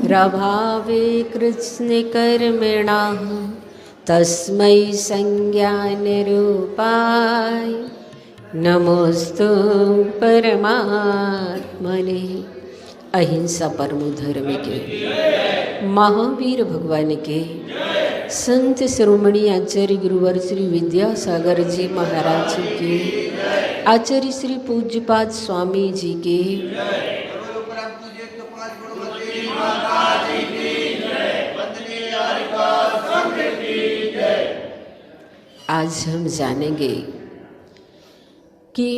प्रभावे कृत्स्नकर्मणाः तस्मै संज्ञानरूपाय नमोस्तु परमात्मने। अहिंसा परमो धर्म के महावीर भगवान के संत शिरोमणि आचार्य गुरुवर श्री विद्यासागर जी महाराज जी के, आचार्य श्री पूज्यपाद स्वामी जी के, आज हम जानेंगे कि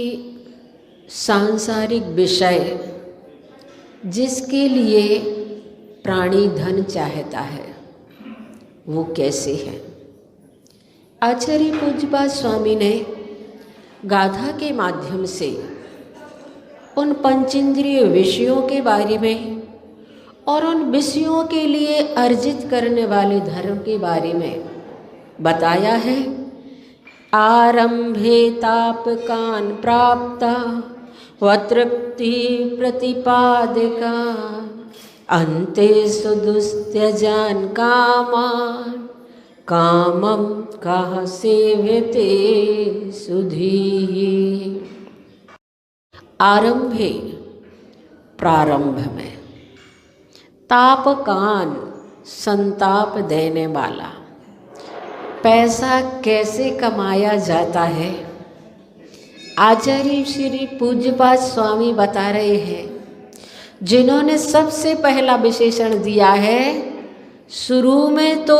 सांसारिक विषय जिसके लिए प्राणी धन चाहता है वो कैसे है। आचार्य पूज्यपाद स्वामी ने गाथा के माध्यम से उन पंचेंद्रिय विषयों के बारे में और उन विषयों के लिए अर्जित करने वाले धर्म के बारे में बताया है। आरंभे तापकान प्राप्ता वतृप्ति प्रतिपादका अन्ते सुदुस्त्यजान कामान कामम कः सेव्यते सुधीः। आरंभे प्रारंभ में, तापकान संताप देने वाला, पैसा कैसे कमाया जाता है। आचार्य श्री पूज्यपाद स्वामी बता रहे हैं, जिन्होंने सबसे पहला विशेषण दिया है, शुरू में तो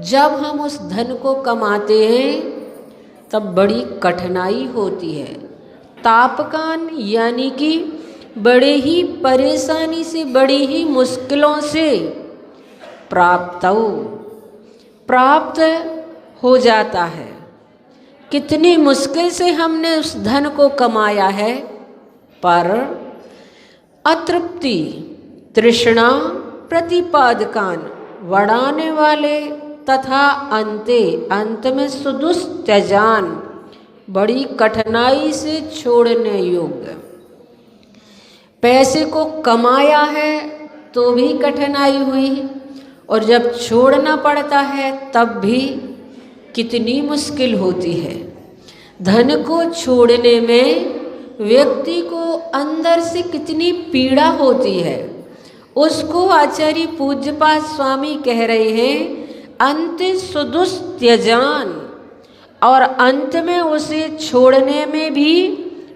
जब हम उस धन को कमाते हैं तब बड़ी कठिनाई होती है। तापकान यानी कि बड़े ही परेशानी से, बड़ी ही मुश्किलों से प्राप्त हो जाता है। कितनी मुश्किल से हमने उस धन को कमाया है, पर अतृप्ति तृष्णा प्रतिपादकान बढ़ाने वाले तथा अंत में सुदुस्त्यजान बड़ी कठिनाई से छोड़ने योग्य। पैसे को कमाया है तो भी कठिनाई हुई, और जब छोड़ना पड़ता है तब भी कितनी मुश्किल होती है। धन को छोड़ने में व्यक्ति को अंदर से कितनी पीड़ा होती है, उसको आचार्य पूज्यपाद स्वामी कह रहे हैं अंत सुदुस्त्यजान, और अंत में उसे छोड़ने में भी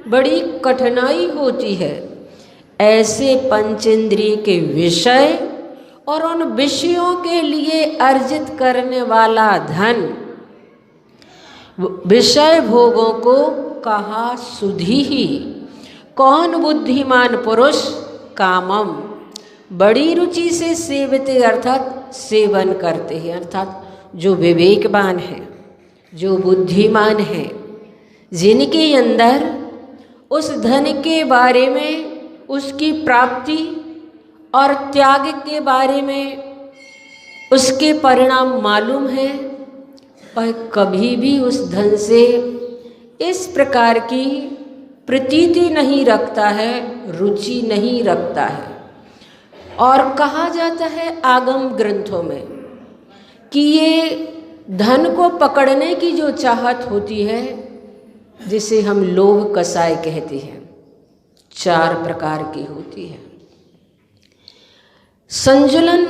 बड़ी कठिनाई होती है। ऐसे पंचेंद्रिय के विषय और उन विषयों के लिए अर्जित करने वाला धन, विषय भोगों को कहा सुधी ही। कौन बुद्धिमान पुरुष कामम बड़ी रुचि से सेवते, अर्थात सेवन करते हैं, अर्थात जो विवेकवान है, जो बुद्धिमान है, जिनके अंदर उस धन के बारे में, उसकी प्राप्ति और त्याग के बारे में उसके परिणाम मालूम है, वह कभी भी उस धन से इस प्रकार की प्रतीति नहीं रखता है, रुचि नहीं रखता है। और कहा जाता है आगम ग्रंथों में कि ये धन को पकड़ने की जो चाहत होती है, जिसे हम लोभ कसाय कहते हैं, 4 प्रकार की होती है। संजुलन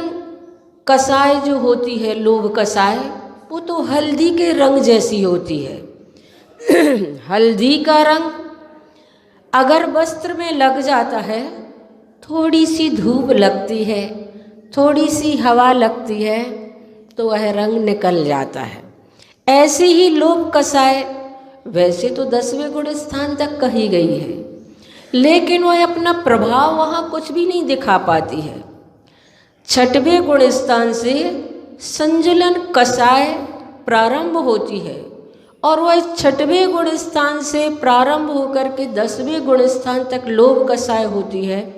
कसाय जो होती है, लोभ कसाय, वो तो हल्दी के रंग जैसी होती है। हल्दी का रंग अगर वस्त्र में लग जाता है, थोड़ी सी धूप लगती है, थोड़ी सी हवा लगती है तो वह रंग निकल जाता है। ऐसे ही लोभ कसाय वैसे तो 10वें गुण स्थान तक कही गई है, लेकिन वह अपना प्रभाव वहाँ कुछ भी नहीं दिखा पाती है। 6वें गुण स्थान से संजुलन कसाय प्रारंभ होती है, और वह 6वें गुण स्थान से प्रारंभ होकर के 10वें गुण स्थान तक लोभ कसाय होती है,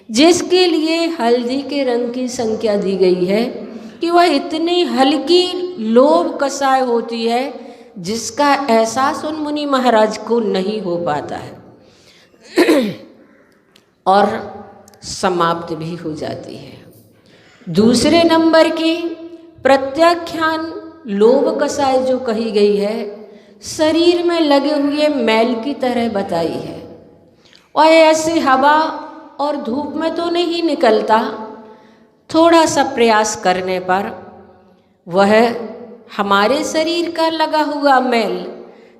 जिसके लिए हल्दी के रंग की संख्या दी गई है कि वह इतनी हल्की लोभ कसाय होती है जिसका एहसास उन मुनि महाराज को नहीं हो पाता है। और समाप्त भी हो जाती है। दूसरे नंबर की प्रत्याख्यान लोभ कषाय जो कही गई है, शरीर में लगे हुए मैल की तरह बताई है, और ऐसे हवा और धूप में तो नहीं निकलता, थोड़ा सा प्रयास करने पर वह हमारे शरीर का लगा हुआ मैल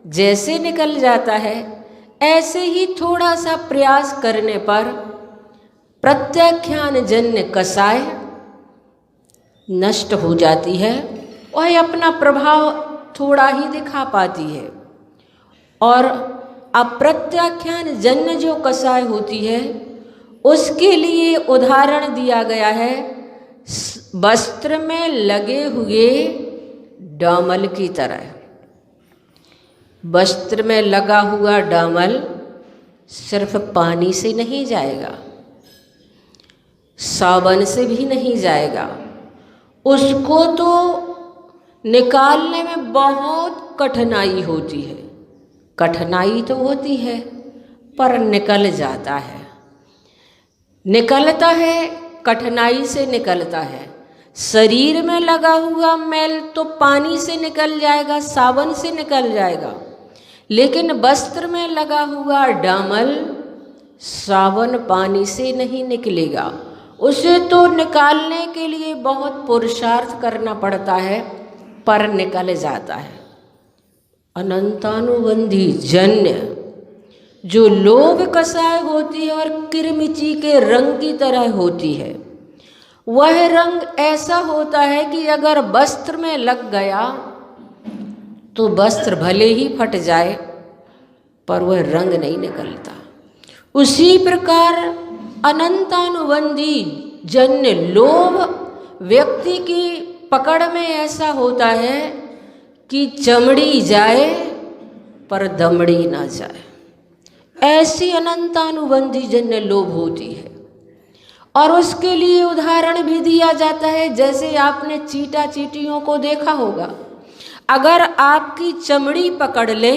जैसे निकल जाता है, ऐसे ही थोड़ा सा प्रयास करने पर प्रत्याख्यान जन्य कषाय नष्ट हो जाती है और अपना प्रभाव थोड़ा ही दिखा पाती है। और अप्रत्याख्यान जन्य जो कषाय होती है, उसके लिए उदाहरण दिया गया है वस्त्र में लगे हुए डामल की तरह। वस्त्र में लगा हुआ डामल सिर्फ पानी से नहीं जाएगा, साबुन से भी नहीं जाएगा, उसको तो निकालने में बहुत कठिनाई होती है। कठिनाई तो होती है पर निकल जाता है, निकलता है, कठिनाई से निकलता है। शरीर में लगा हुआ मैल तो पानी से निकल जाएगा, साबुन से निकल जाएगा, लेकिन वस्त्र में लगा हुआ डामल साबुन पानी से नहीं निकलेगा। उसे तो निकालने के लिए बहुत पुरुषार्थ करना पड़ता है, पर निकल जाता है। अनंतानुबंधी जन्य जो लोभ कषाय होती है और किरमिची के रंग की तरह होती है, वह रंग ऐसा होता है कि अगर वस्त्र में लग गया तो वस्त्र भले ही फट जाए पर वह रंग नहीं निकलता। उसी प्रकार अनंतानुबंधी जन्य लोभ व्यक्ति की पकड़ में ऐसा होता है कि चमड़ी जाए पर दमड़ी ना जाए, ऐसी अनंतानुबंधी जन्य लोभ होती है। और उसके लिए उदाहरण भी दिया जाता है, जैसे आपने चींटा चींटियों को देखा होगा। अगर आपकी चमड़ी पकड़ ले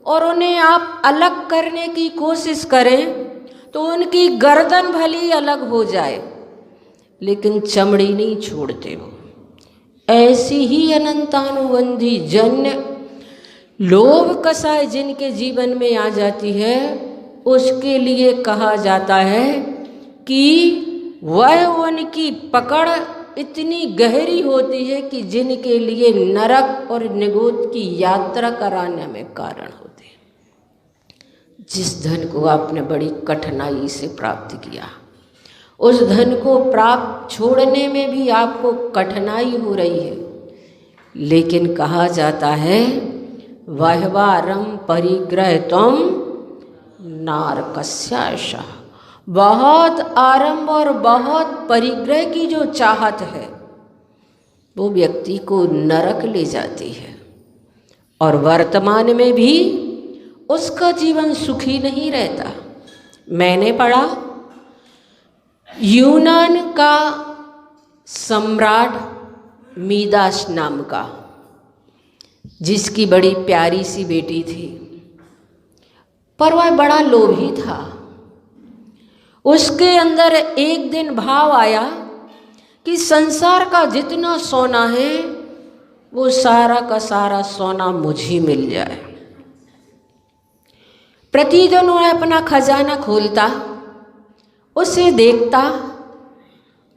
और उन्हें आप अलग करने की कोशिश करें तो उनकी गर्दन भली अलग हो जाए, लेकिन चमड़ी नहीं छोड़ते वो। ऐसी ही अनंतानुबंधी जन्य लोभ कषाय जिनके जीवन में आ जाती है, उसके लिए कहा जाता है कि वह उनकी पकड़ इतनी गहरी होती है कि जिनके लिए नरक और निगोद की यात्रा कराने में कारण होते हैं। जिस धन को आपने बड़ी कठिनाई से प्राप्त किया, उस धन को प्राप्त छोड़ने में भी आपको कठिनाई हो रही है, लेकिन कहा जाता है वह्वारम परिग्रहत्वम नारकस्याशः। बहुत आरंभ और बहुत परिग्रह की जो चाहत है वो व्यक्ति को नरक ले जाती है, और वर्तमान में भी उसका जीवन सुखी नहीं रहता। मैंने पढ़ा यूनान का सम्राट मीदास नाम का, जिसकी बड़ी प्यारी सी बेटी थी, पर वह बड़ा लोभी था। उसके अंदर एक दिन भाव आया कि संसार का जितना सोना है वो सारा का सारा सोना मुझे मिल जाए। प्रतिदिन वह अपना खजाना खोलता, उसे देखता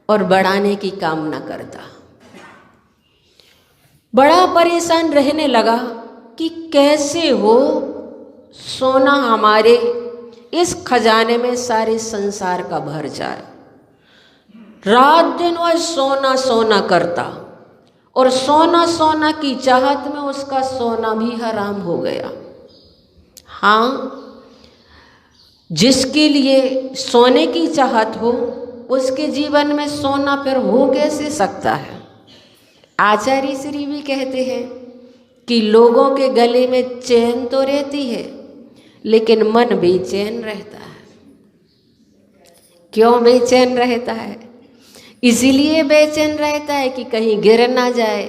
और बढ़ाने की कामना करता। बड़ा परेशान रहने लगा कि कैसे हो सोना हमारे इस खजाने में सारे संसार का भर जाए। रात दिन वह सोना सोना करता, और सोना सोना की चाहत में उसका सोना भी हराम हो गया। हाँ, जिसके लिए सोने की चाहत हो उसके जीवन में सोना फिर हो कैसे सकता है। आचार्य श्री भी कहते हैं कि लोगों के गले में चैन तो रहती है, लेकिन मन बेचैन रहता है। क्यों बेचैन रहता है? इसीलिए बेचैन रहता है कि कहीं गिर ना जाए,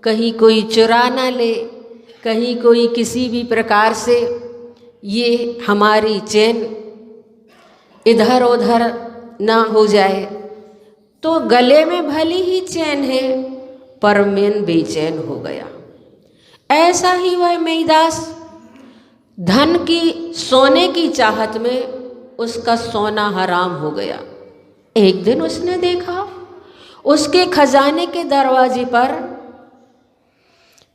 कहीं कोई चुरा ना ले, कहीं कोई किसी भी प्रकार से ये हमारी चैन इधर उधर ना हो जाए। तो गले में भली ही चैन है, पर मन बेचैन हो गया। ऐसा ही वह मिहिदास धन की, सोने की चाहत में उसका सोना हराम हो गया। एक दिन उसने देखा उसके खजाने के दरवाजे पर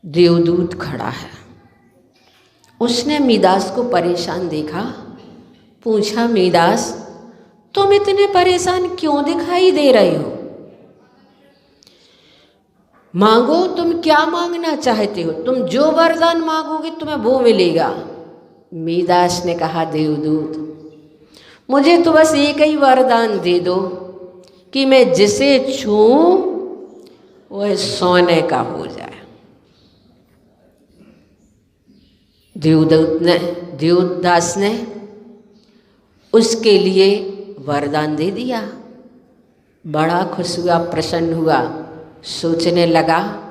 देवदूत खड़ा है। उसने मिहिदास को परेशान देखा, पूछा, मिहिदास तुम इतने परेशान क्यों दिखाई दे रहे हो? मांगो, तुम क्या मांगना चाहते हो? तुम जो वरदान मांगोगे तुम्हें वो मिलेगा। मिहिदास ने कहा, देवदूत मुझे तो बस एक ही वरदान दे दो कि मैं जिसे छूऊं वह सोने का हो जाए। देवदास ने उसके लिए वरदान दे दिया। बड़ा खुश हुआ, प्रसन्न हुआ, सोचने लगा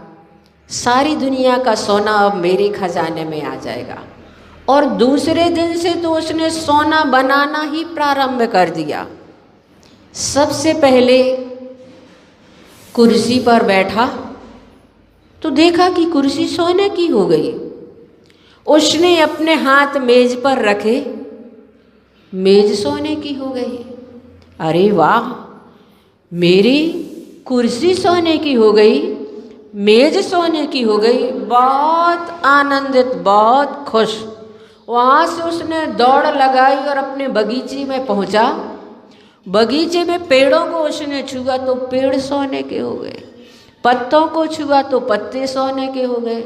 सारी दुनिया का सोना अब मेरे खजाने में आ जाएगा। और दूसरे दिन से तो उसने सोना बनाना ही प्रारंभ कर दिया। सबसे पहले कुर्सी पर बैठा तो देखा कि कुर्सी सोने की हो गई। उसने अपने हाथ मेज पर रखे, मेज सोने की हो गई। अरे वाह, मेरी कुर्सी सोने की हो गई, मेज सोने की हो गई। बहुत आनंदित, बहुत खुश। वहाँ से उसने दौड़ लगाई और अपने बगीचे में पहुँचा। बगीचे में पेड़ों को उसने छुआ तो पेड़ सोने के हो गए, पत्तों को छुआ तो पत्ते सोने के हो गए,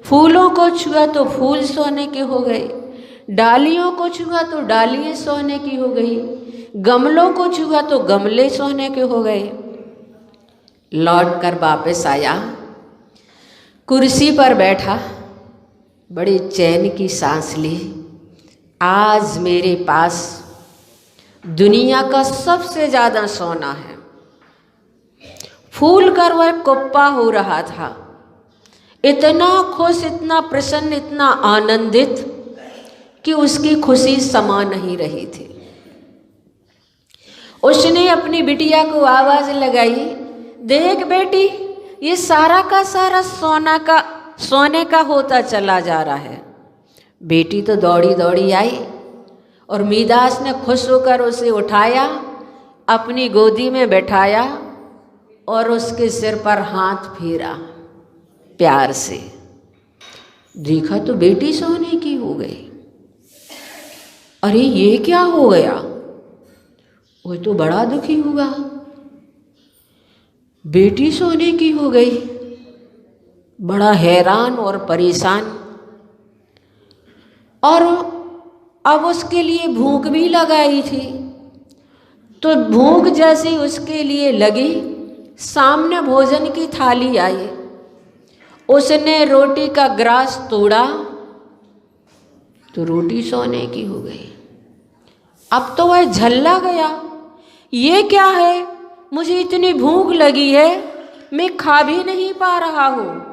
फूलों को छुआ तो फूल सोने के हो गए, डालियों को छुआ तो डालियाँ सोने की हो गई, गमलों को छुआ तो गमले सोने के हो गए। लौट कर वापस आया, कुर्सी पर बैठा, बड़ी चैन की सांस ली। आज मेरे पास दुनिया का सबसे ज़्यादा सोना है। फूल कर वह कुप्पा हो रहा था, इतना खुश, इतना प्रसन्न, इतना आनंदित कि उसकी खुशी समा नहीं रही थी। उसने अपनी बिटिया को आवाज़ लगाई, देख बेटी, ये सारा का सारा सोने का होता चला जा रहा है। बेटी तो दौड़ी दौड़ी आई और मिहिदास ने खुश होकर उसे उठाया, अपनी गोदी में बैठाया और उसके सिर पर हाथ फेरा प्यार से। देखा तो बेटी सोने की हो गई। अरे ये क्या हो गया? वो तो बड़ा दुखी हुआ, बेटी सोने की हो गई। बड़ा हैरान और परेशान। और अब उसके लिए भूख भी लगाई थी। तो भूख जैसी उसके लिए लगी, सामने भोजन की थाली आई। उसने रोटी का ग्रास तोड़ा तो रोटी सोने की हो गई। अब तो वह झल्ला गया, ये क्या है? मुझे इतनी भूख लगी है, मैं खा भी नहीं पा रहा हूँ।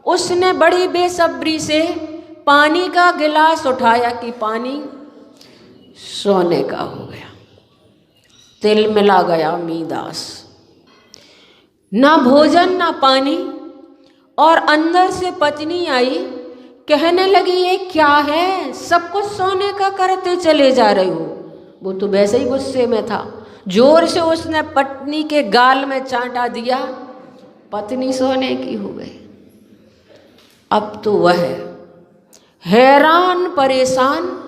उसने बड़ी बेसब्री से पानी का गिलास उठाया कि पानी सोने का हो गया। तिल मिला गया मिहिदास, ना भोजन ना पानी। और अंदर से पत्नी आई, कहने लगी, ये क्या है? सब कुछ सोने का करते चले जा रहे हो। वो तो वैसे ही गुस्से में था, जोर से उसने पत्नी के गाल में चांटा दिया, पत्नी सोने की हो गई। अब तो वह हैरान परेशान,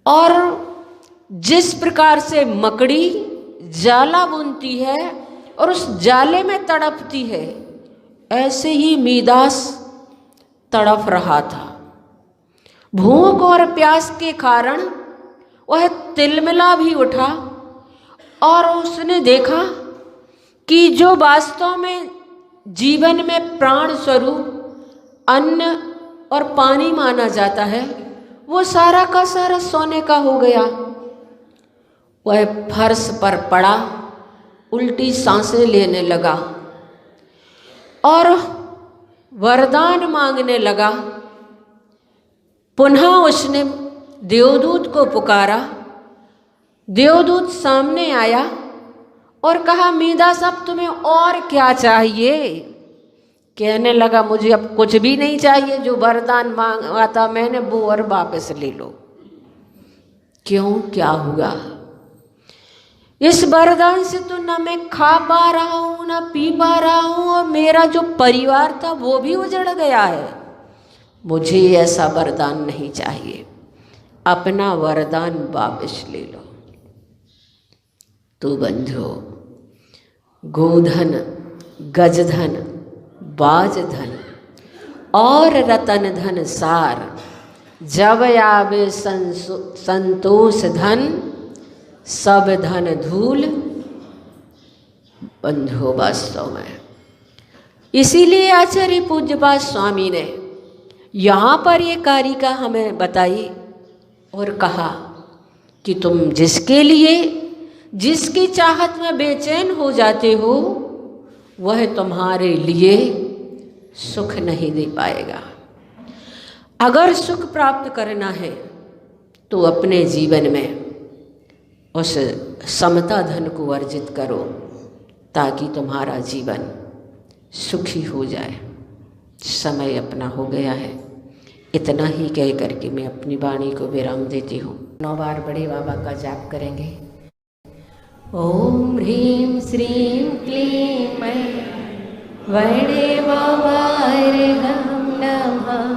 और जिस प्रकार से मकड़ी जाला बुनती है और उस जाले में तड़पती है, ऐसे ही मिहिदास तड़प रहा था। भूख और प्यास के कारण वह तिलमिला भी उठा और उसने देखा कि जो वास्तव में जीवन में प्राण स्वरूप अन्न और पानी माना जाता है, वो सारा का सारा सोने का हो गया। वह फर्श पर पड़ा, उल्टी सांसें लेने लगा और वरदान मांगने लगा। पुनः उसने देवदूत को पुकारा, देवदूत सामने आया और कहा, मीरा साहब तुम्हें और क्या चाहिए? कहने लगा, मुझे अब कुछ भी नहीं चाहिए, जो वरदान मांगा था मैंने वो और वापस ले लो। क्यों, क्या हुआ? इस वरदान से तो ना मैं खा पा रहा हूं ना पी पा रहा हूं, और मेरा जो परिवार था वो भी उजड़ गया है। मुझे ऐसा वरदान नहीं चाहिए, अपना वरदान वापस ले लो। तो बंधुओं, गोधन, गजधन, बाजधन और रतन धन सार, जब आवे संतोष धन, सब धन धूल। बंधुओं, वास्तव में इसीलिए आचार्य पूज्यपाद स्वामी ने यहाँ पर ये कारिका हमें बताई और कहा कि तुम जिसके लिए, जिसकी चाहत में बेचैन हो जाते हो, वह तुम्हारे लिए सुख नहीं दे पाएगा। अगर सुख प्राप्त करना है तो अपने जीवन में उस समता धन को अर्जित करो, ताकि तुम्हारा जीवन सुखी हो जाए। समय अपना हो गया है, इतना ही कह करके मैं अपनी वाणी को विराम देती हूँ। 9 बार बड़े बाबा का जाप करेंगे। ओम ह्रीं श्रीं क्लीं मैं बड़े बाबा रे हम नमः।